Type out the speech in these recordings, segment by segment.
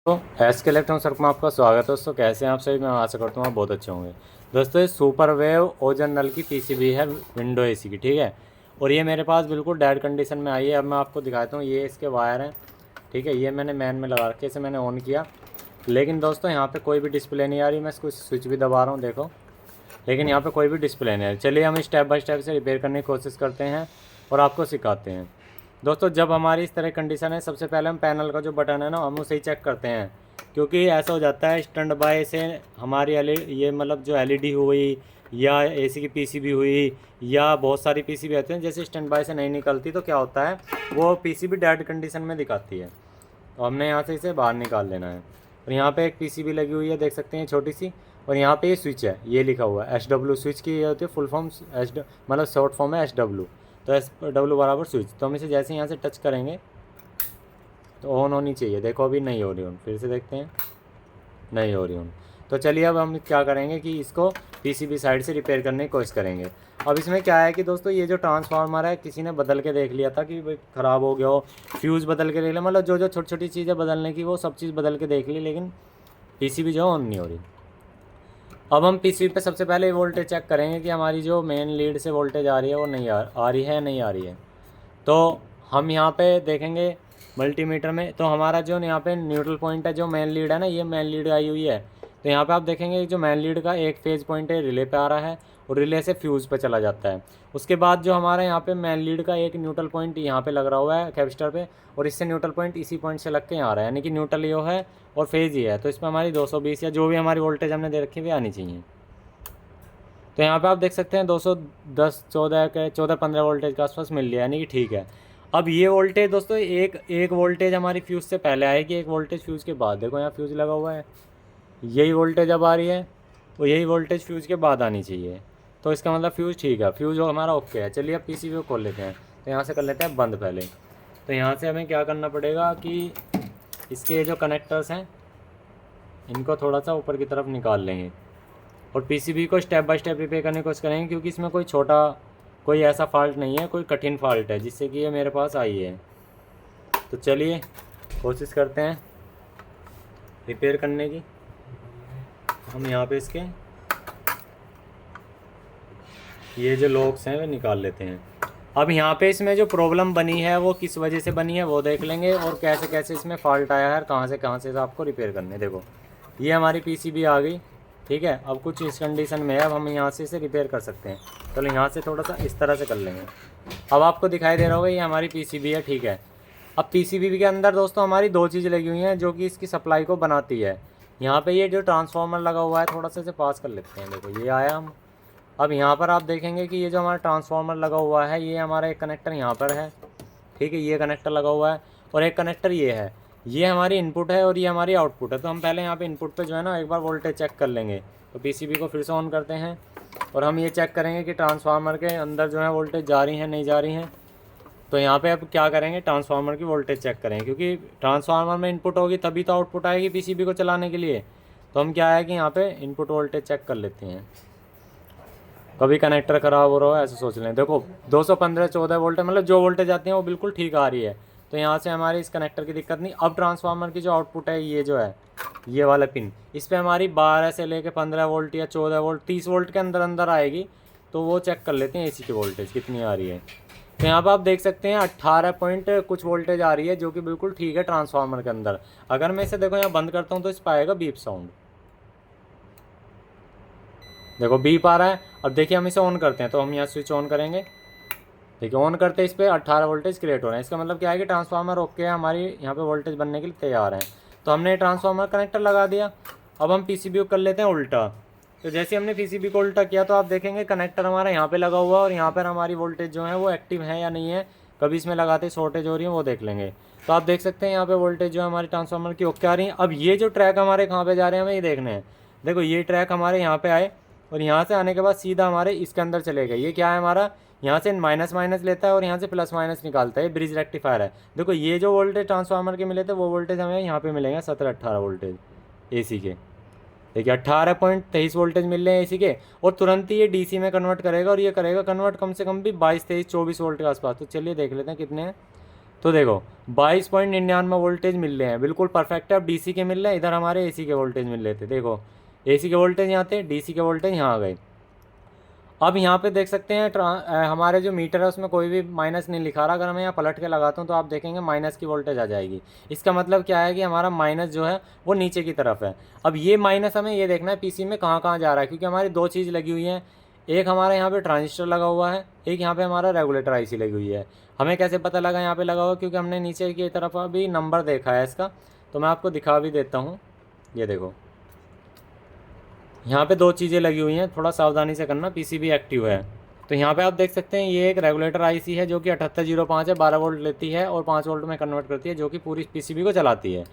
तो एस के electron circle में आपका स्वागत है दोस्तों। कैसे हैं आप सभी? मैं आशा करता हूँ आप बहुत अच्छे होंगे। दोस्तों ये सुपर वेव ओजन नल की पीसीबी है विंडो एसी की, ठीक है। और ये मेरे पास बिल्कुल डेड कंडीशन में आई है। अब मैं आपको दिखाता हूँ, ये इसके वायर हैं, ठीक है। ये मैंने मैन में लगा रखे, इसे मैंने ऑन किया, लेकिन दोस्तों यहाँ पर कोई भी डिस्प्ले नहीं आ रही। मैं इसको स्विच भी दबा रहा हूँ, देखो, लेकिन यहाँ पर कोई भी डिस्प्ले नहीं आ रही। चलिए हम स्टेप बाय स्टेप से रिपेयर करने की कोशिश करते हैं और आपको सिखाते हैं। दोस्तों जब हमारी इस तरह कंडीशन है, सबसे पहले हम पैनल का जो बटन है ना, हम उसे ही चेक करते हैं, क्योंकि ऐसा हो जाता है स्टैंड बाय से हमारी ये मतलब जो एलईडी हुई या एसी की पीसीबी हुई या बहुत सारी पीसीबी आती हैं, जैसे स्टैंड बाय से नहीं निकलती तो क्या होता है, वो पीसीबी डेड कंडीशन में दिखाती है। तो हमने यहाँ से इसे बाहर निकाल लेना है। और यहाँ पे एक पीसीबी लगी हुई है, देख सकते हैं, छोटी सी। और यहाँ पे ये स्विच है, ये लिखा हुआ है SW स्विच की, ये होती है फुल फॉर्म, मतलब शॉर्ट फॉर्म है SW। तो SW बराबर स्विच। तो हम इसे जैसे यहाँ से टच करेंगे तो ऑन होनी चाहिए। देखो अभी नहीं हो रही ऑन, फिर से देखते हैं, नहीं हो रही ऑन। तो चलिए अब हम क्या करेंगे कि इसको पीसीबी साइड से रिपेयर करने की कोशिश करेंगे। अब इसमें क्या है कि दोस्तों ये जो ट्रांसफार्मर है, किसी ने बदल के देख लिया था कि भाई ख़राब हो गया हो, फ्यूज़ बदल के देख लिया, मतलब जो जो छोटी छोटी चीज़ें बदलने की वो सब चीज़ बदल के देख ली, लेकिन पीसीबी जो ऑन नहीं हो रही। अब हम पीसीबी पे सबसे पहले वोल्टेज चेक करेंगे कि हमारी जो मेन लीड से वोल्टेज आ रही है वो नहीं आ रही है, नहीं आ रही है। तो हम यहाँ पे देखेंगे मल्टीमीटर में, तो हमारा जो यहाँ पे न्यूट्रल पॉइंट है, जो मेन लीड है ना, ये मेन लीड आई हुई है। तो यहाँ पे आप देखेंगे जो मेन लीड का एक फेज पॉइंट है रिले पे आ रहा है और रिले से फ्यूज़ पे चला जाता है। उसके बाद जो हमारा यहाँ पे मेन लीड का एक न्यूट्रल पॉइंट यहाँ पे लग रहा हुआ है कैपेसिटर पे, और इससे न्यूट्रल पॉइंट इसी पॉइंट से लग के यहाँ आ रहा है, यानी कि न्यूट्रल ये है और फेज़ ये है। तो इसमें हमारी 220 या जो भी हमारी वोल्टेज हमने दे रखी है आनी चाहिए। तो यहाँ पे आप देख सकते हैं 210 14 15 वोल्टेज के आसपास मिल लिया, यानी कि ठीक है। अब ये वोल्टेज दोस्तों एक वोल्टेज हमारी फ्यूज़ से पहले आएगी, एक वोल्टेज फ्यूज़ के बाद। देखो यहाँ फ्यूज़ लगा हुआ है, यही वोल्टेज अब आ रही है, तो यही वोल्टेज फ्यूज़ के बाद आनी चाहिए। तो इसका मतलब फ्यूज़ ठीक है, फ्यूज़ हमारा ओके है। चलिए अब पीसीबी को खोल लेते हैं। तो यहाँ से कर लेते हैं बंद पहले। तो यहाँ से हमें क्या करना पड़ेगा कि इसके जो कनेक्टर्स हैं इनको थोड़ा सा ऊपर की तरफ निकाल लेंगे और पीसीबी को स्टेप बाय स्टेप रिपेयर करने की कोशिश करेंगे, क्योंकि इसमें कोई ऐसा फॉल्ट नहीं है, कोई कठिन फॉल्ट है जिससे कि ये मेरे पास आई है। तो चलिए कोशिश करते हैं रिपेयर करने की। हम यहाँ पे इसके ये जो लॉक्स हैं वे निकाल लेते हैं। अब यहाँ पे इसमें जो प्रॉब्लम बनी है वो किस वजह से बनी है वो देख लेंगे, और कैसे कैसे इसमें फॉल्ट आया है, कहाँ से आपको रिपेयर करने। देखो ये हमारी पीसीबी आ गई, ठीक है। अब कुछ इस कंडीशन में है, अब हम यहाँ से इसे रिपेयर कर सकते हैं। चलो यहाँ से थोड़ा सा इस तरह से कर लेंगे। अब आपको दिखाई दे रहा होगा ये हमारी पीसीबी है, ठीक है। अब पीसीबी के अंदर दोस्तों हमारी दो चीज़ लगी हुई हैं जो कि इसकी सप्लाई को बनाती है। यहाँ पे ये जो ट्रांसफार्मर लगा हुआ है, थोड़ा सा इसे पास कर लेते हैं। देखो ये आया हम। अब यहाँ पर आप देखेंगे कि ये जो हमारा ट्रांसफार्मर लगा हुआ है, ये हमारा एक कनेक्टर यहाँ पर है, ठीक है, ये कनेक्टर लगा हुआ है, और एक कनेक्टर ये है। ये हमारी इनपुट है और ये हमारी आउटपुट है। तो हम पहले यहाँ पे इनपुट पे जो है ना एक बार वोल्टेज चेक कर लेंगे। तो पीसीबी को फिर से ऑन करते हैं और हम ये चेक करेंगे कि ट्रांसफार्मर के अंदर जो है वोल्टेज जा रही है नहीं जा रही हैं। तो यहाँ पे अब क्या करेंगे, ट्रांसफार्मर की वोल्टेज चेक करेंगे, क्योंकि ट्रांसफार्मर में इनपुट होगी तभी तो आउटपुट आएगी पीसीबी को चलाने के लिए। तो हम क्या है कि यहाँ पे इनपुट वोल्टेज चेक कर लेते हैं। कभी कनेक्टर ख़राब हो रहा हो ऐसे सोच लें। देखो 215 14 वोल्ट, मतलब जो वोल्टेज आती है वो बिल्कुल ठीक आ रही है। तो यहाँ से हमारी इस कनेक्टर की दिक्कत नहीं। अब ट्रांसफार्मर की जो आउटपुट है, ये जो है ये वाला पिन, इस पर हमारी 12 से लेकर 15 वोल्ट या 14 वोल्ट 30 वोल्ट के अंदर अंदर आएगी। तो वो चेक कर लेते हैं एसी की वोल्टेज कितनी आ रही है। तो यहाँ पर आप देख सकते हैं 18 पॉइंट कुछ वोल्टेज आ रही है, जो कि बिल्कुल ठीक है ट्रांसफार्मर के अंदर। अगर मैं इसे देखो यहाँ बंद करता हूँ तो इस पर आएगा बीप साउंड। देखो बीप आ रहा है। अब देखिए हम इसे ऑन करते हैं, तो हम यहाँ स्विच ऑन करेंगे, देखिए ऑन करते हैं, इस पर 18 वोल्टेज क्रिएट हो रहे हैं। इसका मतलब क्या है कि ट्रांसफार्मर ओके है, हमारी यहाँ पे वोल्टेज बनने के लिए तैयार है। तो हमने ट्रांसफार्मर कनेक्टर लगा दिया। अब हम पीसीबी को कर लेते हैं उल्टा। तो जैसे हमने पीसीबी को उल्टा किया तो आप देखेंगे कनेक्टर हमारा यहाँ पे लगा हुआ है और यहाँ पर हमारी वोल्टेज जो है वो एक्टिव है या नहीं है, कभी इसमें लगाते शॉर्टेज हो रही है वो देख लेंगे। तो आप देख सकते हैं यहाँ पे वोल्टेज जो है हमारी ट्रांसफार्मर की ओके आ रही है। अब ये जो ट्रैक हमारे कहाँ पे जा रहे हैं हमें ये देखने हैं। देखो ये ट्रैक हमारे यहाँ पे आए और यहाँ से आने के बाद सीधा हमारे इसके अंदर चले गए। ये क्या है हमारा, यहाँ से माइनस माइनस लेता है और यहाँ से प्लस माइनस निकालता है, ब्रिज रेक्टिफायर है। देखो ये जो वोल्टेज ट्रांसफार्मर के मिले थे वो वोल्टेज हमें यहाँ पे मिलेंगे 17-18 वोल्टेज एसी के। देखिए 18.23 वोल्टेज मिल रहे हैं एसी के, और तुरंत ही ये डीसी में कन्वर्ट करेगा, और ये करेगा कन्वर्ट कम से कम भी 22 23 24 वोल्ट के आसपास। तो चलिए देख लेते हैं कितने हैं। तो देखो 22.99 वोल्टेज मिल रहे हैं, बिल्कुल परफेक्ट है। अब डीसी के मिल रहे हैं, इधर हमारे एसी के वोल्टेज मिल रहे थे। देखो एसी के वोल्टेज यहाँ थे, डीसी के वोल्टेज यहाँ आ गए। अब यहाँ पे देख सकते हैं हमारे जो मीटर है उसमें कोई भी माइनस नहीं लिखा रहा। अगर मैं यहाँ पलट के लगाता हूँ तो आप देखेंगे माइनस की वोल्टेज आ जाएगी। इसका मतलब क्या है कि हमारा माइनस जो है वो नीचे की तरफ है। अब ये माइनस हमें ये देखना है पीसी में कहाँ कहाँ जा रहा है, क्योंकि हमारी दो चीज़ लगी हुई हैं। एक हमारा यहाँ पे ट्रांजिस्टर लगा हुआ है, एक यहाँ पे हमारा रेगुलेटर आईसी लगी हुई है। हमें कैसे पता लगा यहाँ पे लगा हुआ, क्योंकि हमने नीचे की तरफ अभी नंबर देखा है इसका। तो मैं आपको दिखा भी देता हूँ, ये देखो यहाँ पे दो चीज़ें लगी हुई हैं, थोड़ा सावधानी से करना, पीसीबी एक्टिव है। तो यहाँ पे आप देख सकते हैं ये एक रेगुलेटर आईसी है जो कि 7805 है, 12 वोल्ट लेती है और 5 वोल्ट में कन्वर्ट करती है, जो कि पूरी पीसीबी को चलाती है।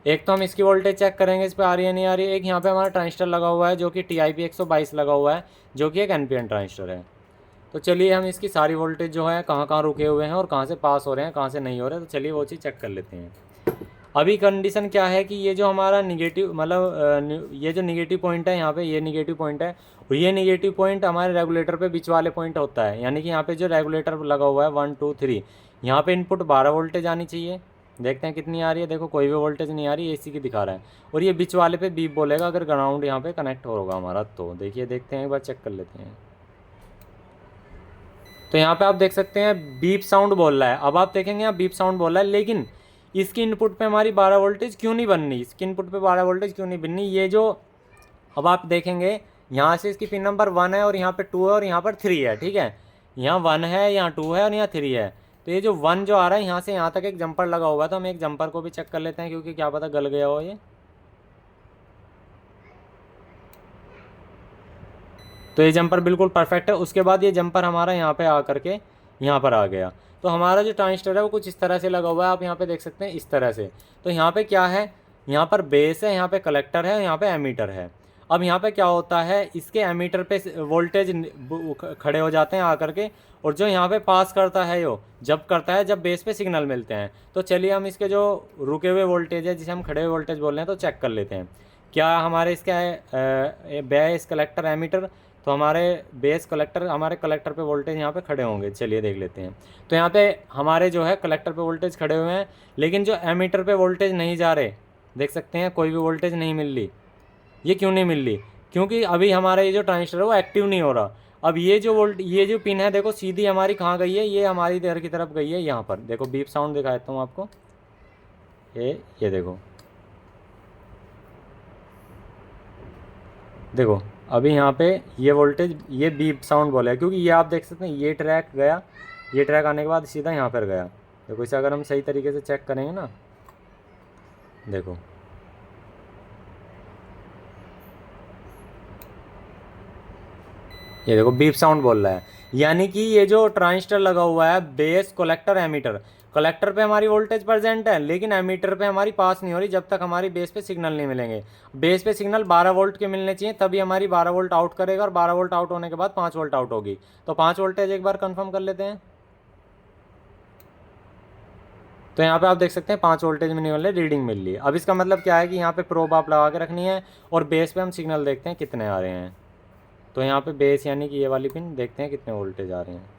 एक तो हम इसकी वोल्टेज चेक करेंगे इस पर आ रही है नहीं आ रही है। एक यहाँ पे हमारा ट्रांजिस्टर लगा हुआ है जो कि TIP 122 लगा हुआ है, जो कि एक NPN ट्रांजिस्टर है। तो चलिए हम इसकी सारी वोल्टेज जो है कहाँ कहाँ रुके हुए हैं और कहाँ से पास हो रहे हैं कहाँ से नहीं हो रहे, तो चलिए वो चीज़ चेक कर लेते हैं। अभी कंडीशन क्या है कि ये जो हमारा निगेटिव मतलब ये जो निगेटिव पॉइंट है यहाँ पे, ये निगेटिव पॉइंट है और ये निगेटिव पॉइंट हमारे रेगुलेटर पे बीच वाले पॉइंट होता है। यानी कि यहाँ पे जो रेगुलेटर लगा हुआ है 1 2 3, यहाँ पे इनपुट 12 वोल्टेज आनी चाहिए। देखते हैं कितनी आ रही है। देखो कोई भी वोल्टेज नहीं आ रही, एसी की दिखा रहा है। और ये बीच वाले पे बीप बोलेगा अगर ग्राउंड यहाँ पे कनेक्ट होगा हमारा। तो देखिए देखते हैं, एक बार चेक कर लेते हैं। तो यहाँ पे आप देख सकते हैं बीप साउंड बोल रहा है। अब आप देखेंगे यहाँ बीप साउंड बोल रहा है, लेकिन इसकी इनपुट पे हमारी 12 वोल्टेज क्यों नहीं बननी, इसकी इनपुट पे 12 वोल्टेज क्यों नहीं बननी। ये जो अब आप देखेंगे यहाँ से इसकी पिन नंबर 1 है और यहाँ पे 2 है और यहाँ पर 3 है, ठीक है। यहाँ 1 है, यहाँ 2 है और यहाँ 3 है। तो ये जो 1 जो आ रहा है यहाँ से यहाँ तक एक जंपर लगा हुआ है, तो हम एक जंपर को भी चेक कर लेते हैं, क्योंकि क्या पता गल गया हो ये। तो ये जंपर बिल्कुल परफेक्ट है। उसके बाद ये जंपर हमारा यहाँ पे आ करके यहाँ पर आ गया। तो हमारा जो ट्रांजिस्टर है वो कुछ इस तरह से लगा हुआ है, आप यहाँ पे देख सकते हैं इस तरह से। तो यहाँ पे क्या है, यहाँ पर बेस है, यहाँ पे कलेक्टर है, यहाँ पे एमीटर है। अब यहाँ पे क्या होता है, इसके एमीटर पे वोल्टेज खड़े हो जाते हैं आकर के, और जो यहाँ पे पास करता है यो जब करता है जब बेस पे सिग्नल मिलते हैं। तो चलिए हम इसके जो रुके हुए वोल्टेज है, जिसे हम खड़े हुए वोल्टेज बोल रहे हैं, तो चेक कर लेते हैं। क्या हमारे इसका है बेस कलेक्टर एमीटर, तो हमारे बेस कलेक्टर हमारे कलेक्टर पे वोल्टेज यहाँ पे खड़े होंगे। चलिए देख लेते हैं। तो यहाँ पे हमारे जो है कलेक्टर पे वोल्टेज खड़े हुए हैं, लेकिन जो एमीटर पे वोल्टेज नहीं जा रहे, देख सकते हैं कोई भी वोल्टेज नहीं मिल रही। ये क्यों नहीं मिल रही, क्योंकि अभी हमारा ये जो ट्रांजिस्टर है वो एक्टिव नहीं हो रहा। अब ये जो पिन है देखो सीधी हमारी कहाँ गई है, ये हमारी इधर की तरफ गई है। यहाँ पर देखो बीप साउंड दिखा देता हूँ आपको, ये देखो देखो अभी यहाँ पे ये वोल्टेज ये बीप साउंड बोला है, क्योंकि ये आप देख सकते हैं ये ट्रैक गया, ये ट्रैक आने के बाद सीधा यहाँ पर गया। देखो इसे अगर हम सही तरीके से चेक करेंगे ना, देखो ये देखो बीप साउंड बोल रहा है। यानी कि ये जो ट्रांजिस्टर लगा हुआ है बेस कलेक्टर एमीटर, कलेक्टर पे हमारी वोल्टेज प्रेजेंट है, लेकिन एमीटर पे हमारी पास नहीं हो रही जब तक हमारी बेस पे सिग्नल नहीं मिलेंगे। बेस पे सिग्नल 12 वोल्ट के मिलने चाहिए, तभी हमारी 12 वोल्ट आउट करेगा, और 12 वोल्ट आउट होने के बाद 5 वोल्ट आउट होगी। तो 5 वोल्टेज एक बार कंफर्म कर लेते हैं। तो यहाँ पे आप देख सकते हैं 5 वोल्टेज मिलने वाले रीडिंग मिल रही है। अब इसका मतलब क्या है कि यहाँ पे प्रोब आप लगा के रखनी है, और बेस पे हम सिग्नल देखते हैं कितने आ रहे हैं। तो यहाँ पे बेस यानी कि ये वाली पिन देखते हैं कितने वोल्टेज आ रहे हैं।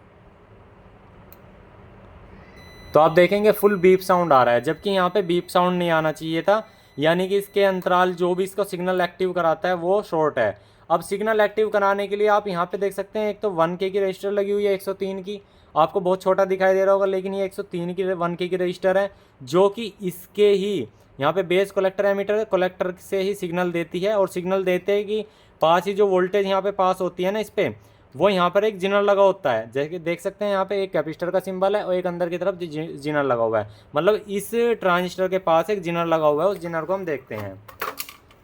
तो आप देखेंगे फुल बीप साउंड आ रहा है, जबकि यहाँ पे बीप साउंड नहीं आना चाहिए था। यानी कि इसके अंतराल जो भी इसको सिग्नल एक्टिव कराता है वो शॉर्ट है। अब सिग्नल एक्टिव कराने के लिए आप यहाँ पे देख सकते हैं एक तो 1K की रजिस्टर लगी हुई है 103 की, आपको बहुत छोटा दिखाई दे रहा होगा, लेकिन ये 103 की 1K की रजिस्टर है, जो कि इसके ही यहाँ पे बेस कलेक्टर एमीटर कलेक्टर से ही सिग्नल देती है। और सिग्नल देते हैं कि पास ही जो वोल्टेज यहाँ पे पास होती है ना इस पर, वो यहाँ पर एक जिनर लगा होता है। जैसे कि देख सकते हैं यहाँ पे एक कैपेसिटर का सिंबल है और एक अंदर की तरफ जिनर लगा हुआ है, मतलब इस ट्रांजिस्टर के पास एक जिनर लगा हुआ है। उस जिनर को हम देखते हैं।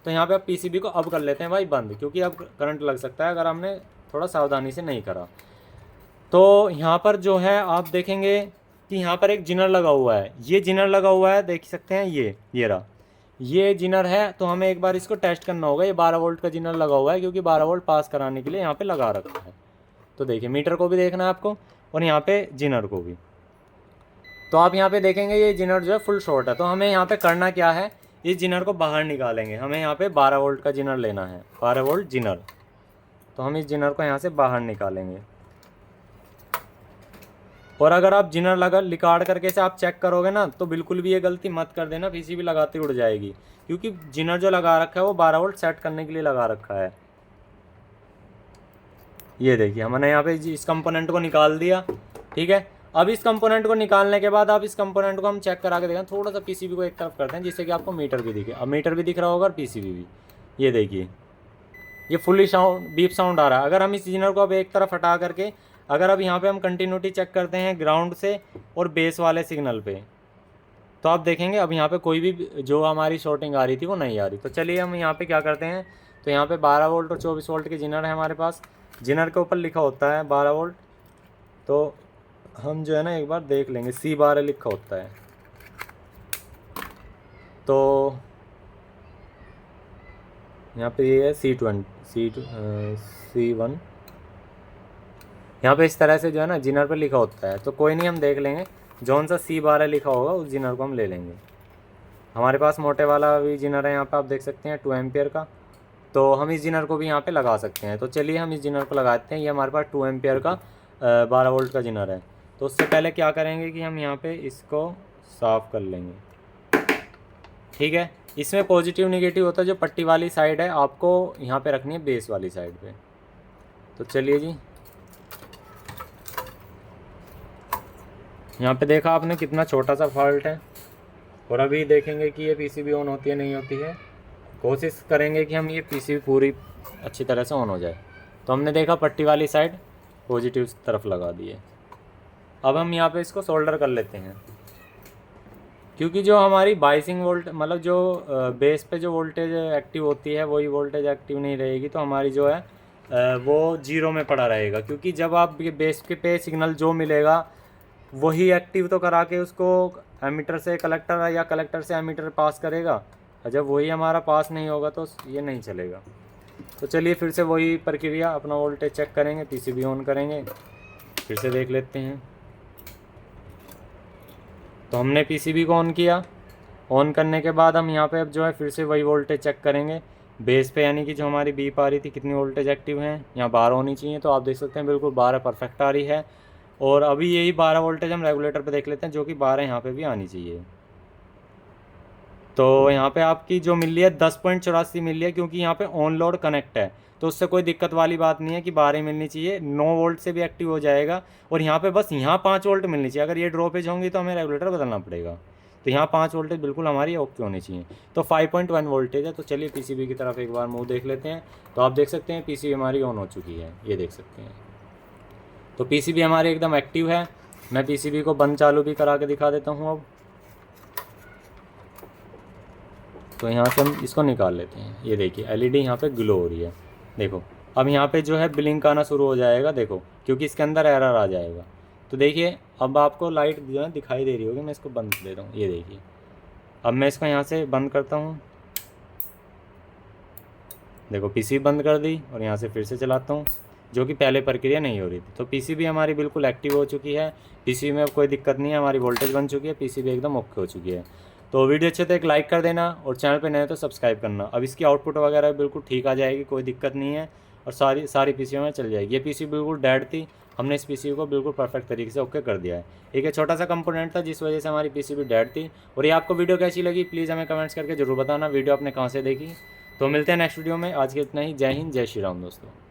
तो यहाँ पे आप पीसीबी को अब कर लेते हैं भाई बंद, क्योंकि अब करंट लग सकता है अगर हमने थोड़ा सावधानी से नहीं करा। तो यहाँ पर जो है आप देखेंगे कि यहाँ पर एक जिनर लगा हुआ है, ये जिनर लगा हुआ है, देख सकते हैं ये रहा, ये जिनर है। तो हमें एक बार इसको टेस्ट करना होगा। ये 12 वोल्ट का जिनर लगा हुआ है, क्योंकि 12 वोल्ट पास कराने के लिए यहाँ पे लगा रखा है। तो देखिए मीटर को भी देखना है आपको, और यहाँ पे जिनर को भी। तो आप यहाँ पे देखेंगे ये जिनर जो है फुल शॉर्ट है। तो हमें यहाँ पे करना क्या है, इस जिनर को बाहर निकालेंगे। हमें यहाँ पे 12 वोल्ट का जिनर लेना है, 12 वोल्ट जिनर। तो हम इस जिनर को यहाँ से बाहर निकालेंगे, और अगर आप जिनर लगा निकाल करके से आप चेक करोगे ना, तो बिल्कुल भी ये गलती मत कर देना, पीसीबी लगाते उड़ जाएगी, क्योंकि जिनर जो लगा रखा है वो 12 वोल्ट सेट करने के लिए लगा रखा है। ये देखिए हमने यहाँ पे इस कंपोनेंट को निकाल दिया, ठीक है। अब इस कंपोनेंट को निकालने के बाद आप इस कंपोनेंट को हम चेक करा के देखें, थोड़ा सा पीसीबी को एक तरफ करते हैं जिससे कि आपको मीटर भी दिखे। अब मीटर भी दिख रहा होगा और पीसीबी भी। ये देखिए ये फुली साउंड बीप साउंड आ रहा है। अगर हम इस जिनर को अब एक तरफ हटा करके अगर अब यहाँ पे हम कंटिन्यूटी चेक करते हैं ग्राउंड से और बेस वाले सिग्नल पे, तो आप देखेंगे अब यहाँ पे कोई भी जो हमारी शॉर्टिंग आ रही थी वो नहीं आ रही। तो चलिए हम यहाँ पे क्या करते हैं, तो यहाँ पे 12 वोल्ट और 24 वोल्ट के जिनर है हमारे पास। जिनर के ऊपर लिखा होता है 12 वोल्ट, तो हम जो है ना एक बार देख लेंगे, C12 लिखा होता है। तो यहाँ पे ये है C1, यहाँ पे इस तरह से जो है ना जिनर पर लिखा होता है। तो कोई नहीं, हम देख लेंगे जौन सा C12 लिखा होगा उस जिनर को हम ले लेंगे। हमारे पास मोटे वाला भी जिनर है यहाँ पे, आप देख सकते हैं 2 एम्पियर का, तो हम इस जिनर को भी यहाँ पे लगा सकते हैं। तो चलिए हम इस जिनर को लगाते हैं। ये हमारे पास 2 एम्पियर का 12 वोल्ट का जिनर है। तो उससे पहले क्या करेंगे कि हम यहाँ पे इसको साफ़ कर लेंगे, ठीक है। इसमें पॉजिटिव निगेटिव होता है, जो पट्टी वाली साइड है आपको यहाँ पे रखनी है बेस वाली साइड पे। तो चलिए जी, यहाँ पे देखा आपने कितना छोटा सा फॉल्ट है। और अभी देखेंगे कि ये पीसीबी ऑन होती है नहीं होती है। कोशिश करेंगे कि हम ये पीसीबी पूरी अच्छी तरह से ऑन हो जाए। तो हमने देखा पट्टी वाली साइड पॉजिटिव तरफ लगा दी है। अब हम यहाँ पे इसको सोल्डर कर लेते हैं, क्योंकि जो हमारी बाइसिंग वोल्ट मतलब जो बेस पे जो वोल्टेज एक्टिव होती है वही वोल्टेज एक्टिव नहीं रहेगी, तो हमारी जो है वो 0 में पड़ा रहेगा। क्योंकि जब आप ये बेस के पे सिग्नल जो मिलेगा वही एक्टिव तो करा के उसको एमीटर से कलेक्टर या कलेक्टर से एमीटर पास करेगा, और जब वही हमारा पास नहीं होगा तो ये नहीं चलेगा। तो चलिए फिर से वही प्रक्रिया, अपना वोल्टेज चेक करेंगे, पीसीबी ऑन करेंगे, फिर से देख लेते हैं। तो हमने पीसीबी को ऑन किया। ऑन करने के बाद हम यहाँ पे अब जो है फिर से वही वोल्टेज चेक करेंगे बेस पे, यानी कि जो हमारी बीप आ रही थी कितनी वोल्टेज एक्टिव है, यहाँ 12 होनी चाहिए। तो आप देख सकते हैं बिल्कुल 12 परफेक्ट आ रही है। और अभी यही 12 वोल्टेज हम रेगुलेटर पे देख लेते हैं, जो कि 12 यहाँ पे भी आनी चाहिए। तो यहाँ पे आपकी जो मिल रही है 10.84 मिल रही है, क्योंकि यहाँ पे ऑन लोड कनेक्ट है, तो उससे कोई दिक्कत वाली बात नहीं है कि 12 मिलनी चाहिए। 9 वोल्ट से भी एक्टिव हो जाएगा। और यहाँ पे बस यहाँ 5 वोल्ट मिलनी चाहिए। अगर ये ड्रॉपेज होंगी तो हमें रेगुलेटर बदलना पड़ेगा। तो यहाँ 5 वोल्टेज बिल्कुल हमारी ओके होनी चाहिए। तो 5.1 वोल्टेज है। तो चलिए पीसीबी की तरफ एक बार मुँह देख लेते हैं। तो आप देख सकते हैं पीसीबी हमारी ऑन हो चुकी है, ये देख सकते हैं। तो पीसीबी हमारी एकदम एक्टिव है। मैं पीसीबी को बंद चालू भी करा के दिखा देता हूँ अब। तो यहाँ से हम इसको निकाल लेते हैं। ये देखिए एलईडी यहाँ पे ग्लो हो रही है, देखो। अब यहाँ पे जो है ब्लिंक आना शुरू हो जाएगा, देखो, क्योंकि इसके अंदर एरर आ जाएगा। तो देखिए अब आपको लाइट जो है दिखाई दे रही होगी। मैं इसको बंद कर देता हूँ, ये देखिए। अब मैं इसको यहाँ से बंद करता हूँ, देखो पीसीबी बंद कर दी। और यहाँ से फिर से चलाता हूँ, जो कि पहले प्रक्रिया नहीं हो रही थी। तो पीसीबी हमारी बिल्कुल एक्टिव हो चुकी है। पीसीबी में अब कोई दिक्कत नहीं है, हमारी वोल्टेज बन चुकी है, पीसीबी एकदम ओके हो चुकी है। तो वीडियो अच्छे तो एक लाइक कर देना, और चैनल पे नए तो सब्सक्राइब करना। अब इसकी आउटपुट वगैरह बिल्कुल ठीक आ जाएगी, कोई दिक्कत नहीं है, और सारी पीसीबी में चल जाएगी। ये पीसीबी बिल्कुल डेड थी, हमने इस पीसीबी को बिल्कुल परफेक्ट तरीके से ओके कर दिया है। एक छोटा सा कंपोनेंट था जिस वजह से हमारी पीसीबी डेड थी। और ये आपको वीडियो कैसी लगी प्लीज़ हमें कमेंट्स करके जरूर बताना। वीडियो आपने कहाँ से देखी। तो मिलते हैं नेक्स्ट वीडियो में। आज के इतना ही। जय हिंद, जय श्री राम दोस्तों।